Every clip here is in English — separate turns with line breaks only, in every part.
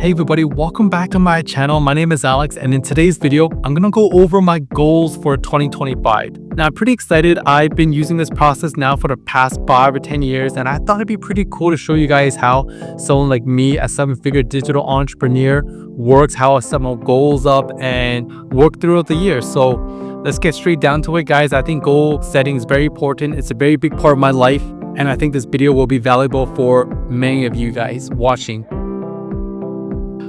Hey everybody, welcome back to my channel. My name is Alex, and in today's video, I'm gonna go over my goals for 2025. Now, I'm pretty excited. I've been using this process now for the past 5 or 10 years, and I thought it'd be pretty cool to show you guys how someone like me, a 7-figure digital entrepreneur, works, how I set my goals up and work throughout the year. So let's get straight down to it, guys. I think goal setting is very important. It's a very big part of my life, and I think this video will be valuable for many of you guys watching.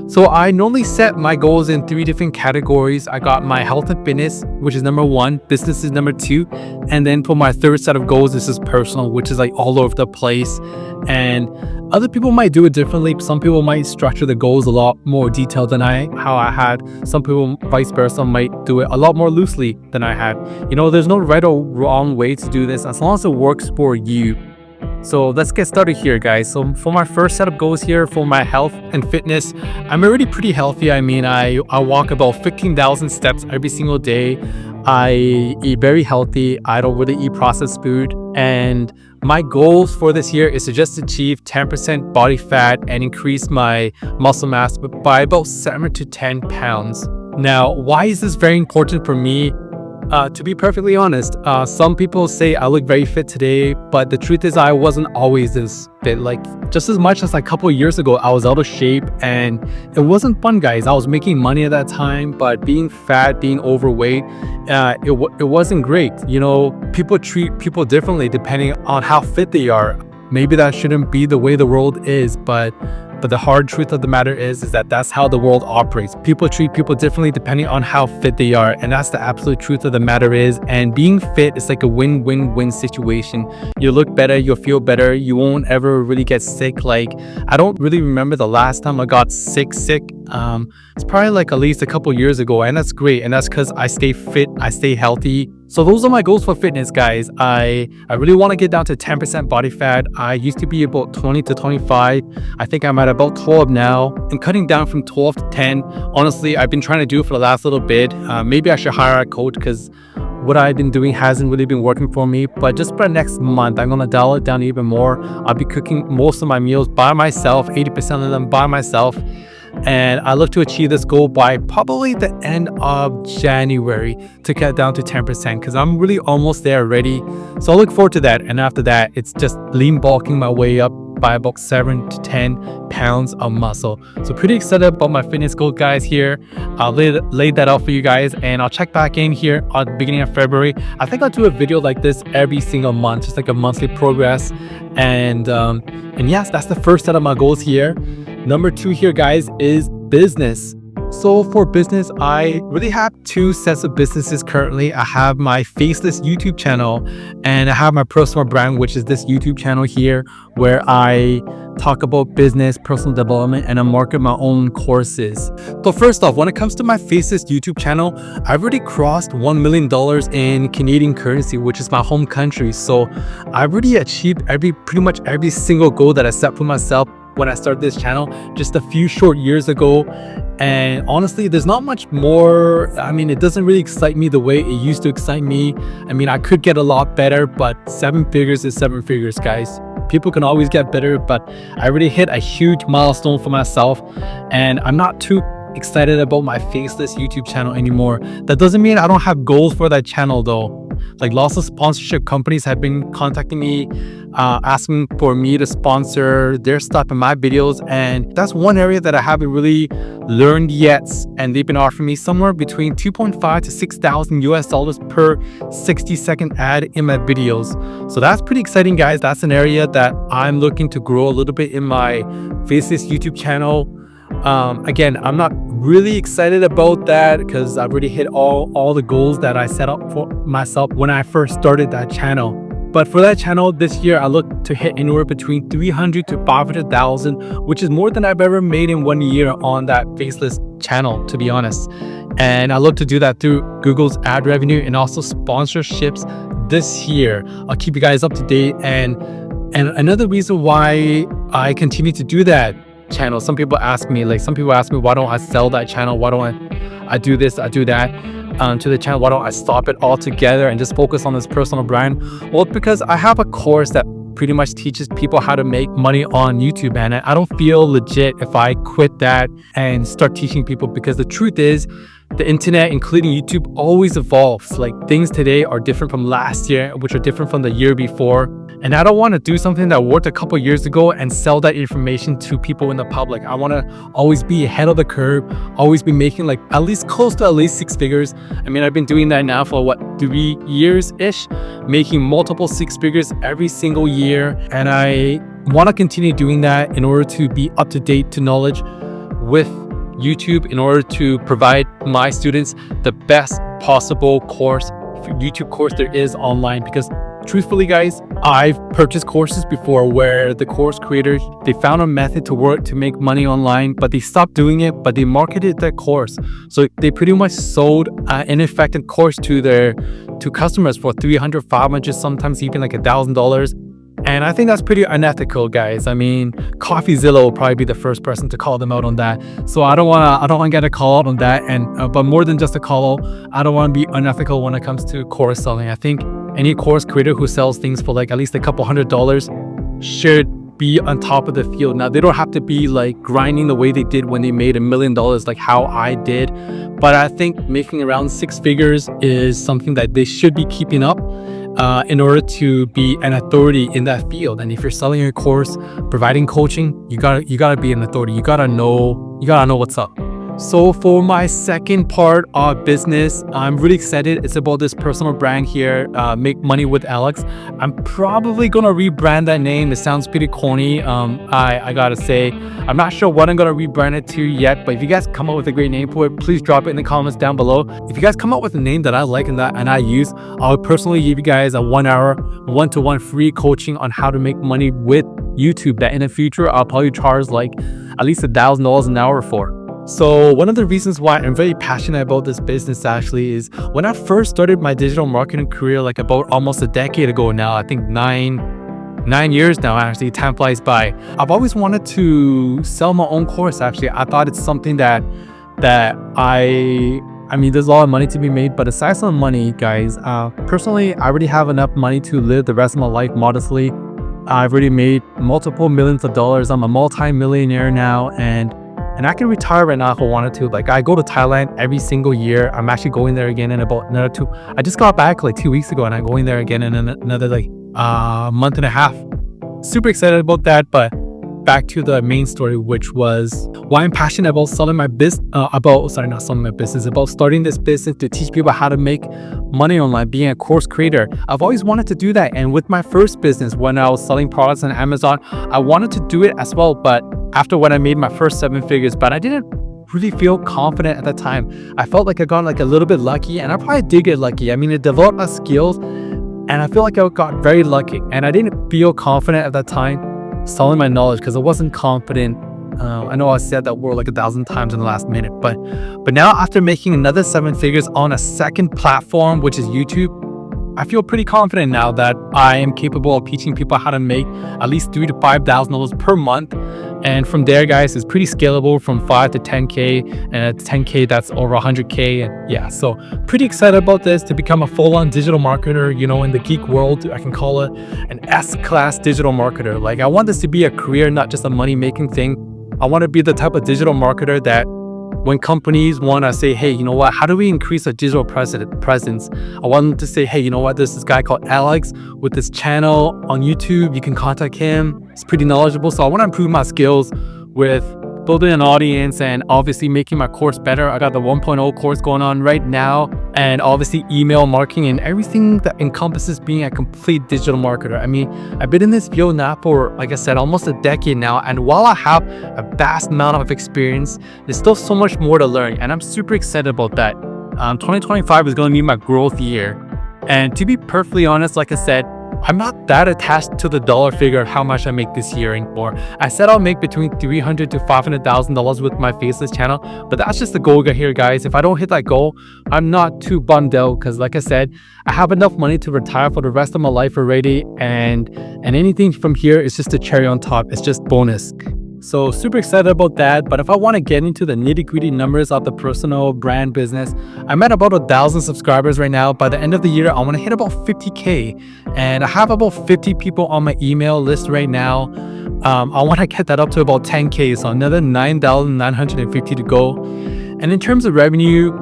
So I normally set my goals in 3 different categories. I got my health and fitness, which is number 1, business is number 2, and then for my third set of goals, this is personal, which is like all over the place. And other people might do it differently. Some people might structure the goals a lot more detailed than how I had. Some people, vice versa, might do it a lot more loosely than I had. You know, there's no right or wrong way to do this as long as it works for you. So let's get started here, guys. So for my first set of goals here for my health and fitness, I'm already pretty healthy. I mean, I walk about 15,000 steps every single day. I eat very healthy. I don't really eat processed food. And my goals for this year is to just achieve 10% body fat and increase my muscle mass by about 7 to 10 pounds. Now, why is this very important for me? To be perfectly honest, some people say I look very fit today, but the truth is I wasn't always this fit. Like, just as much as like a couple of years ago, I was out of shape and it wasn't fun, guys. I was making money at that time, but being fat, being overweight, it wasn't great. You know, people treat people differently depending on how fit they are. Maybe that shouldn't be the way the world is, but the hard truth of the matter is that that's how the world operates. People treat people differently depending on how fit they are, and that's the absolute truth of the matter is. And being fit is like a win-win-win situation. You look better, you'll feel better, you won't ever really get sick. Like, I don't really remember the last time I got sick. It's probably like at least a couple years ago, and that's great. And that's because I stay fit, I stay healthy. So those are my goals for fitness, guys. I really want to get down to 10% body fat. I used to be about 20 to 25. I think I'm at about 12 now, and cutting down from 12 to 10. Honestly, I've been trying to do it for the last little bit. Maybe I should hire a coach because what I've been doing hasn't really been working for me. But just for the next month, I'm going to dial it down even more. I'll be cooking most of my meals by myself, 80% of them by myself. And I look to achieve this goal by probably the end of January to get down to 10% because I'm really almost there already. So I look forward to that. And after that, it's just lean bulking my way up by about 7 to 10 pounds of muscle. So pretty excited about my fitness goal, guys, here. I'll lay that out for you guys, and I'll check back in here at the beginning of February. I think I'll do a video like this every single month, just like a monthly progress. And yes, that's the first set of my goals here. Number 2 here, guys, is business. So for business, I really have 2 sets of businesses currently. I have my faceless YouTube channel, and I have my personal brand, which is this YouTube channel here, where I talk about business, personal development, and I market my own courses. So first off, when it comes to my faceless YouTube channel, I've already crossed $1 million in Canadian currency, which is my home country. So I've already achieved pretty much every single goal that I set for myself when I started this channel just a few short years ago. And honestly, there's not much more. I mean, it doesn't really excite me the way it used to excite me. I mean, I could get a lot better, but 7 figures is 7 figures, guys. People can always get better, but I already hit a huge milestone for myself, and I'm not too excited about my faceless YouTube channel anymore. That doesn't mean I don't have goals for that channel though. Like, lots of sponsorship companies have been contacting me, asking for me to sponsor their stuff in my videos, and that's one area that I haven't really learned yet. And they've been offering me somewhere between 2.5 to 6,000 US dollars per 60-second ad in my videos. So that's pretty exciting, guys. That's an area that I'm looking to grow a little bit in my faceless YouTube channel. Again, I'm not really excited about that because I've already hit all the goals that I set up for myself when I first started that channel. But for that channel this year, I look to hit anywhere between 300 to 500,000, which is more than I've ever made in 1 year on that faceless channel, to be honest. And I look to do that through Google's ad revenue and also sponsorships this year. I'll keep you guys up to date. And another reason why I continue to do that channel, some people ask me, why don't I sell that channel? Why don't I do this, I do that to the channel? Why don't I stop it altogether and just focus on this personal brand? Well, because I have a course that pretty much teaches people how to make money on YouTube. And I don't feel legit if I quit that and start teaching people, because the truth is the internet, including YouTube, always evolves. Like, things today are different from last year, which are different from the year before. And I don't want to do something that worked a couple years ago and sell that information to people in the public. I want to always be ahead of the curve, always be making like at least close to at least 6 figures. I mean, I've been doing that now for 3 years-ish, making multiple 6 figures every single year. And I want to continue doing that in order to be up to date to knowledge with YouTube, in order to provide my students the best possible YouTube course there is online. Because truthfully, guys, I've purchased courses before where the course creators, they found a method to make money online, but they stopped doing it, but they marketed their course. So they pretty much sold an ineffective course to customers for $300, $500, sometimes even like $1,000. And I think that's pretty unethical, guys. I mean, CoffeeZilla will probably be the first person to call them out on that. So I don't want to get a call out on that. And but more than just a call out, I don't want to be unethical when it comes to course selling. I think any course creator who sells things for like at least a couple $100 should be on top of the field. Now, they don't have to be like grinding the way they did when they made $1 million, like how I did. But I think making around 6 figures is something that they should be keeping up in order to be an authority in that field. And if you're selling your course, providing coaching, you gotta be an authority. You gotta know what's up. So for my second part of business, I'm really excited. It's about this personal brand here, Make Money with Alex. I'm probably gonna rebrand that name. It sounds pretty corny. I gotta say, I'm not sure what I'm gonna rebrand it to yet, but if you guys come up with a great name for it, please drop it in the comments down below. If you guys come up with a name that I like and I use, I'll personally give you guys a 1 hour, one-to-one free coaching on how to make money with YouTube, that in the future, I'll probably charge like at least $1,000 an hour for. So one of the reasons why I'm very passionate about this business actually is when I first started my digital marketing career, like about almost a decade ago now, I think nine years now, actually, time flies by. I've always wanted to sell my own course. Actually, I thought it's something that I mean, there's a lot of money to be made, but aside from money, guys, personally, I already have enough money to live the rest of my life modestly. I've already made multiple millions of dollars. I'm a multi-millionaire now, and I can retire right now if I wanted to. Like, I go to Thailand every single year. I'm actually going there again in about another 2. I just got back like 2 weeks ago, and I'm going there again in another like month and a half. Super excited about that. But back to the main story, which was why I'm passionate about selling my business. About starting this business to teach people how to make money online, being a course creator. I've always wanted to do that. And with my first business, when I was selling products on Amazon, I wanted to do it as well. But after when I made my first 7 figures, but I didn't really feel confident at the time. I felt like I got like a little bit lucky, and I probably did get lucky. I mean, it developed my skills, and I feel like I got very lucky. And I didn't feel confident at that time selling my knowledge because I wasn't confident. I know I said that word like 1,000 times in the last minute, but now after making another 7 figures on a second platform, which is YouTube, I feel pretty confident now that I am capable of teaching people how to make at least $3,000 to $5,000 per month. And from there, guys, it's pretty scalable from 5 to 10K, and at 10K, that's over 100K. And yeah, so pretty excited about this to become a full-on digital marketer. You know, in the geek world, I can call it an S-class digital marketer. Like, I want this to be a career, not just a money-making thing. I want to be the type of digital marketer that when companies want to say, hey, you know what, how do we increase our digital presence? I want them to say, hey, you know what, there's this guy called Alex with this channel on YouTube. You can contact him. He's pretty knowledgeable. So I want to improve my skills with building an audience and obviously making my course better. I got the 1.0 course going on right now, and obviously email marketing and everything that encompasses being a complete digital marketer. I mean, I've been in this field now for, like I said, almost a decade now. And while I have a vast amount of experience, there's still so much more to learn. And I'm super excited about that. 2025 is going to be my growth year. And to be perfectly honest, like I said, I'm not that attached to the dollar figure of how much I make this year anymore. I said I'll make between $300,000 to $500,000 with my faceless channel, but that's just the goal here, guys. If I don't hit that goal, I'm not too bummed out because, like I said, I have enough money to retire for the rest of my life already, and anything from here is just a cherry on top. It's just bonus. So super excited about that. But if I want to get into the nitty-gritty numbers of the personal brand business, I'm at about 1,000 subscribers right now. By the end of the year, I want to hit about 50K. And I have about 50 people on my email list right now. I want to get that up to about 10K. So another 9,950 to go. And in terms of revenue,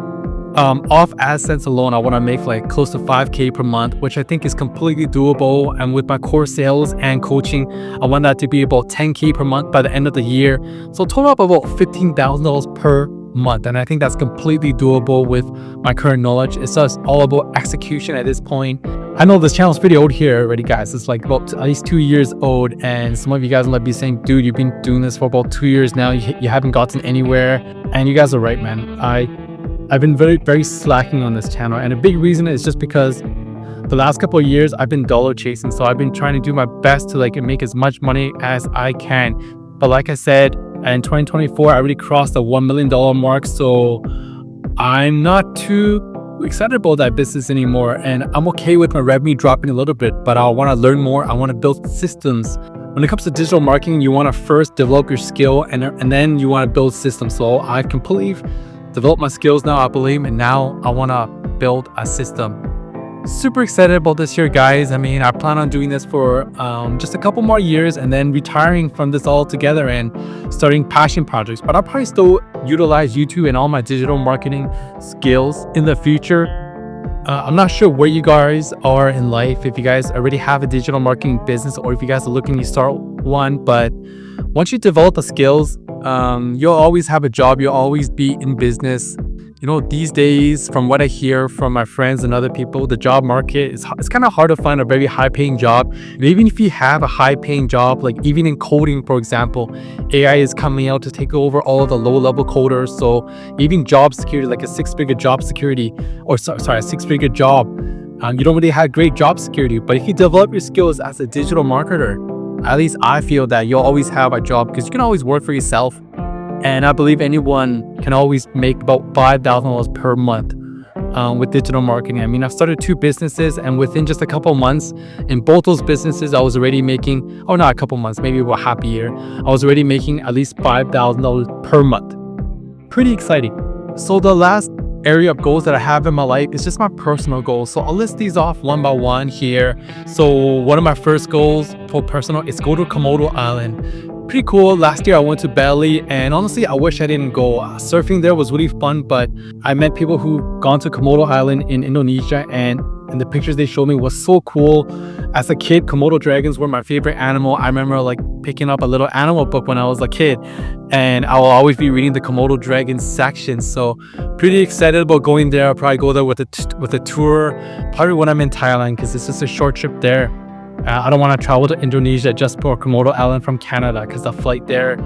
off AdSense alone, I want to make like close to 5K per month, which I think is completely doable. And with my core sales and coaching, I want that to be about 10K per month by the end of the year. So total up about $15,000 per month. And I think that's completely doable with my current knowledge. It's just all about execution at this point. I know this channel's pretty old here already, guys. It's like about at least 2 years old. And some of you guys might be saying, dude, you've been doing this for about 2 years now. You haven't gotten anywhere. And you guys are right, man. I've been very slacking on this channel, and a big reason is just because the last couple of years I've been dollar chasing. So I've been trying to do my best to like make as much money as I can. But like I said, in 2024 I already crossed the $1 million mark, so I'm not too excited about that business anymore, and I'm okay with my revenue dropping a little bit, but I want to learn more. I want to build systems. When it comes to digital marketing, you want to first develop your skill, and then you want to build systems. So I've completely developed my skills now, I believe, and now I want to build a system. Super excited about this year, guys. I mean, I plan on doing this for just a couple more years and then retiring from this altogether and starting passion projects. But I'll probably still utilize YouTube and all my digital marketing skills in the future. I'm not sure where you guys are in life, if you guys already have a digital marketing business or if you guys are looking to start one. But once you develop the skills, you'll always have a job. You'll always be in business. You know, these days, from what I hear from my friends and other people, the job market it's kind of hard to find a very high-paying job. And even if you have a high-paying job, like even in coding, for example, AI is coming out to take over all of the low-level coders. So even job security, like a six-figure job security, or sorry, a six-figure job, you don't really have great job security. But if you develop your skills as a digital marketer, at least I feel that you'll always have a job because you can always work for yourself. And I believe anyone can always make about $5,000 per month with digital marketing. I mean, I've started 2 businesses, and within just a couple months, in both those businesses, I was already making, oh, not a couple months, maybe about half a year, I was already making at least $5,000 per month. Pretty exciting. So the last area of goals that I have in my life is just my personal goals. So I'll list these off one by one here. So one of my first goals for personal is go to Komodo Island. Pretty cool. Last year I went to Bali, and honestly I wish I didn't go. Surfing there was really fun, but I met people who've gone to Komodo Island in Indonesia, and the pictures they showed me was so cool. As a kid, Komodo dragons were my favorite animal. I remember like picking up a little animal book when I was a kid, and I will always be reading the Komodo dragon section. So pretty excited about going there. I'll probably go there with a tour, probably when I'm in Thailand, because it's just a short trip there. I don't want to travel to Indonesia just for Komodo Island from Canada, because the flight there,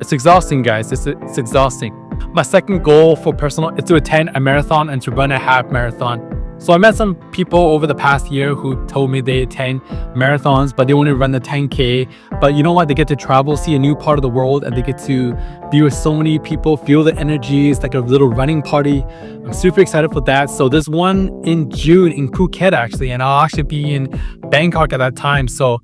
it's exhausting, guys. It's exhausting. My second goal for personal is to attend a marathon and to run a half marathon. So I met some people over the past year who told me they attend marathons, but they only run the 10K. But you know what? They get to travel, see a new part of the world, and they get to be with so many people, feel the energy. It's like a little running party. I'm super excited for that. So there's one in June in Phuket, actually, and I'll actually be in Bangkok at that time. So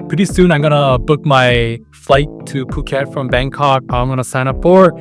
pretty soon I'm gonna book my flight to Phuket from Bangkok. I'm gonna sign up for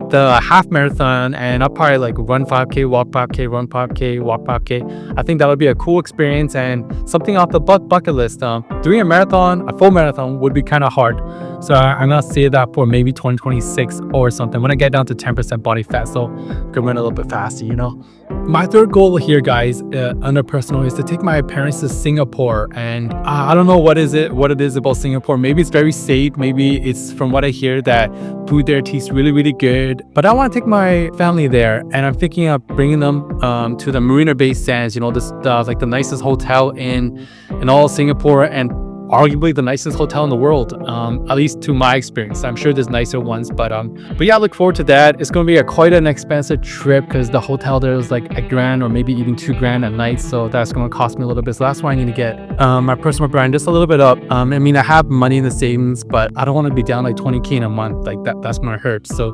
the half marathon, and I'll probably like run 5K, walk 5K, run 5K, walk 5K. I think that would be a cool experience and something off the bucket list. Doing a full marathon would be kind of hard. So I'm gonna save that for maybe 2026 or something when I get down to 10% body fat, so I can run a little bit faster, you know. My third goal here, guys, under personal, is to take my parents to Singapore. And I don't know what it is about Singapore. Maybe it's very safe.Maybe it's, from what I hear, that food there tastes really good. But I want to take my family there, and I'm thinking of bringing them to the Marina Bay Sands. You know, this like the nicest hotel in all Singapore, and arguably the nicest hotel in the world, at least to my experience. I'm sure there's nicer ones, but yeah, I look forward to that. It's going to be quite an expensive trip, because the hotel there is like $1,000 or maybe even $2,000 a night, so that's going to cost me a little bit. So that's why I need to get my personal brand just a little bit up. I mean, I have money in the savings, but I don't want to be down like 20K in a month. Like that's going to hurt. So,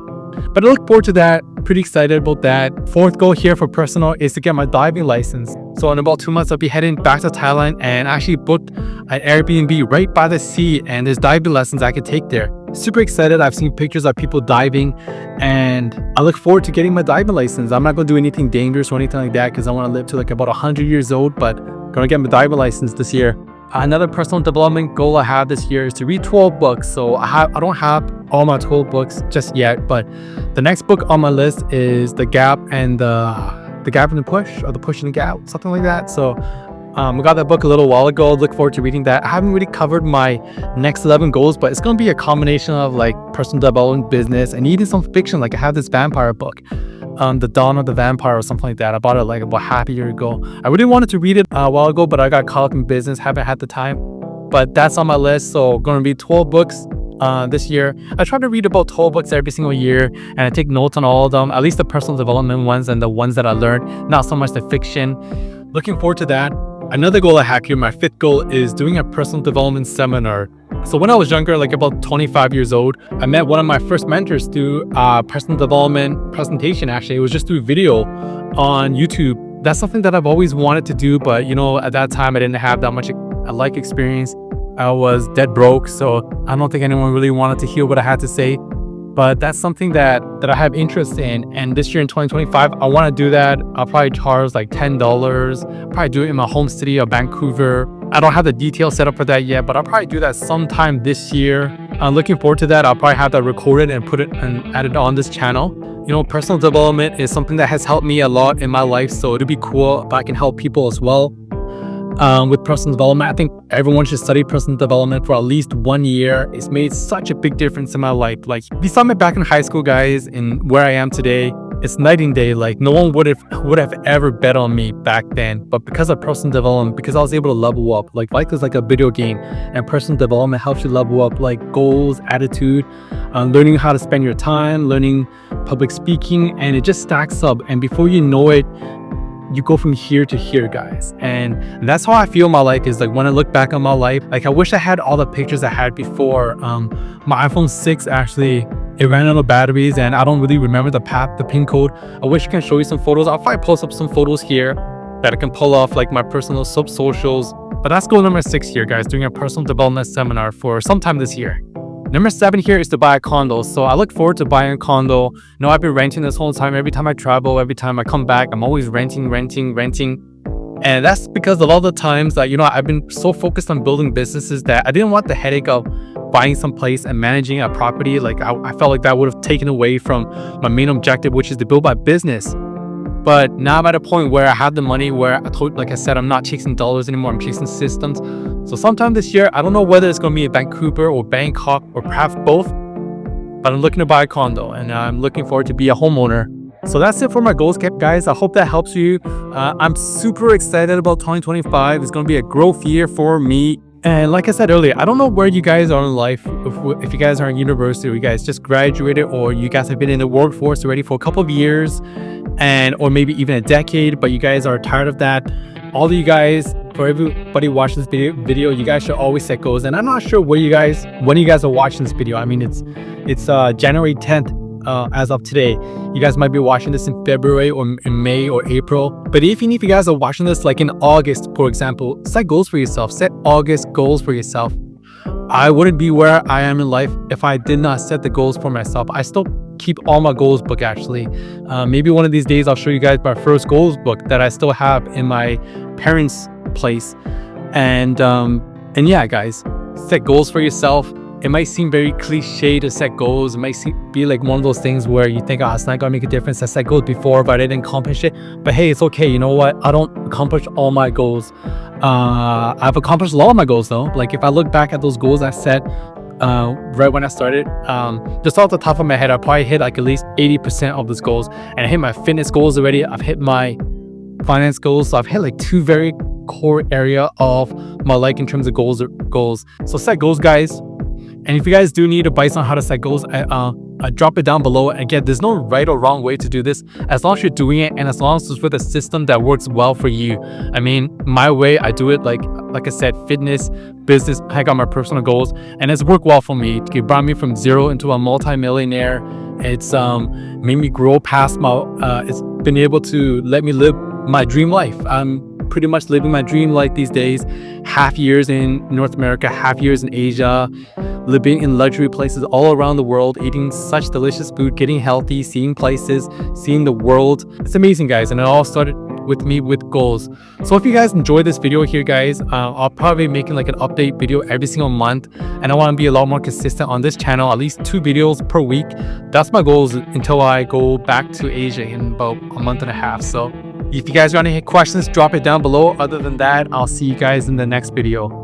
but I look forward to that. Pretty excited about that. Fourth goal here for personal is to get my diving license. So in about 2 months, I'll be heading back to Thailand and actually booked an Airbnb right by the sea, and there's diving lessons I could take there. super excited. I've seen pictures of people diving, and I look forward to getting my diving license. I'm not going to do anything dangerous or anything like that because I want to live to like about 100 years old, but going to get my diving license this year. Another personal development goal I have this year is to read 12 books. So I don't have all my 12 books just yet, but the next book on my list is The Gap and the Gap and the Push, or The Push and the Gap, something like that. So I got that book a little while ago. Look forward to reading that. I haven't really covered my next 11 goals, but it's going to be a combination of like personal development, business, and even some fiction. Like I have this vampire book, The Dawn of the Vampire or something like that. I bought it like about half a year ago. I really wanted to read it a while ago, but I got caught up in business, haven't had the time. But that's on my list. So going to read 12 books this year. I try to read about 12 books every single year, and I take notes on all of them, at least the personal development ones and the ones that I learned, not so much the fiction. Looking forward to that. Another goal I have here, my 5th goal, is doing a personal development seminar. So when I was younger, like about 25 years old, I met one of my first mentors through personal development presentation. Actually, it was just through video on YouTube. That's something that I've always wanted to do, but you know, at that time I didn't have that much like experience. I was dead broke, so I don't think anyone really wanted to hear what I had to say. But that's something that I have interest in. And this year in 2025, I want to do that. I'll probably charge like $10. Probably do it in my home city of Vancouver. I don't have the details set up for that yet, but I'll probably do that sometime this year. I'm looking forward to that. I'll probably have that recorded and put it and add it on this channel. You know, personal development is something that has helped me a lot in my life. So it'd be cool if I can help people as well. With personal development, I think everyone should study personal development for at least 1 year. It's made such a big difference in my life. Like, if you saw me back in high school, guys, and where I am today, it's night and day. Like, no one would have ever bet on me back then. But because of personal development, because I was able to level up, like life is like a video game, and personal development helps you level up like goals, attitude, learning how to spend your time, learning public speaking, and it just stacks up. And before you know it, you go from here to here, guys. And that's how I feel my life is. Like, when I look back on my life, like I wish I had all the pictures I had before. My iPhone 6 actually, it ran out of batteries, and I don't really remember the pin code. I wish I can show you some photos. I'll probably post up some photos here that I can pull off, like my personal socials. But that's goal number 6 here, guys, doing a personal development seminar for sometime this year. Number 7 here is to buy a condo. So I look forward to buying a condo. You know, I've been renting this whole time. Every time I travel, every time I come back, I'm always renting. And that's because a lot of the times that, you know, I've been so focused on building businesses that I didn't want the headache of buying some place and managing a property. Like I felt like that would have taken away from my main objective, which is to build my business. But now I'm at a point where I have the money, where like I said, I'm not chasing dollars anymore. I'm chasing systems. So sometime this year, I don't know whether it's going to be in Vancouver or Bangkok or perhaps both, but I'm looking to buy a condo, and I'm looking forward to be a homeowner. So that's it for my goals, guys. I hope that helps you. I'm super excited about 2025. It's going to be a growth year for me. And like I said earlier, I don't know where you guys are in life, if you guys are in university, or you guys just graduated, or you guys have been in the workforce already for a couple of years, or maybe even a decade, but you guys are tired of that. All of you guys, for everybody watching this video, you guys should always set goals. And I'm not sure when you guys are watching this video. I mean, it's January 10th. As of today, you guys might be watching this in February or in May or April. But even if you guys are watching this like in August, for example, set goals for yourself. Set August goals for yourself. I wouldn't be where I am in life if I did not set the goals for myself. I still keep all my goals book, actually. Maybe one of these days I'll show you guys my first goals book that I still have in my parents' place. And yeah, guys, set goals for yourself. It might seem very cliche to set goals. It might be like one of those things where you think, oh, it's not gonna make a difference. I set goals before, but I didn't accomplish it. But hey, it's okay. You know what? I don't accomplish all my goals. I've accomplished a lot of my goals though. Like if I look back at those goals I set right when I started, just off the top of my head, I probably hit like at least 80% of those goals. And I hit my fitness goals already. I've hit my finance goals. So I've hit like 2 very core area of my life in terms of goals. So set goals, guys. And if you guys do need advice on how to set goals, drop it down below. And again, there's no right or wrong way to do this, as long as you're doing it and as long as it's with a system that works well for you. I mean, my way, I do it like I said, fitness, business. I got my personal goals, and it's worked well for me. It brought me from 0 into a multi-millionaire. It's made me grow past my. It's been able to let me live my dream life. I'm pretty much living my dream life these days. Half years in North America, half years in Asia. living in luxury places all around the world, eating such delicious food, getting healthy, seeing places, seeing the world. It's amazing, guys, and it all started with me with goals. So if you guys enjoyed this video here, guys, I'll probably be making like an update video every single month, and I want to be a lot more consistent on this channel, at least 2 videos per week. That's my goals until I go back to Asia in about a month and a half. So if you guys got any questions, drop it down below. Other than that, I'll see you guys in the next video.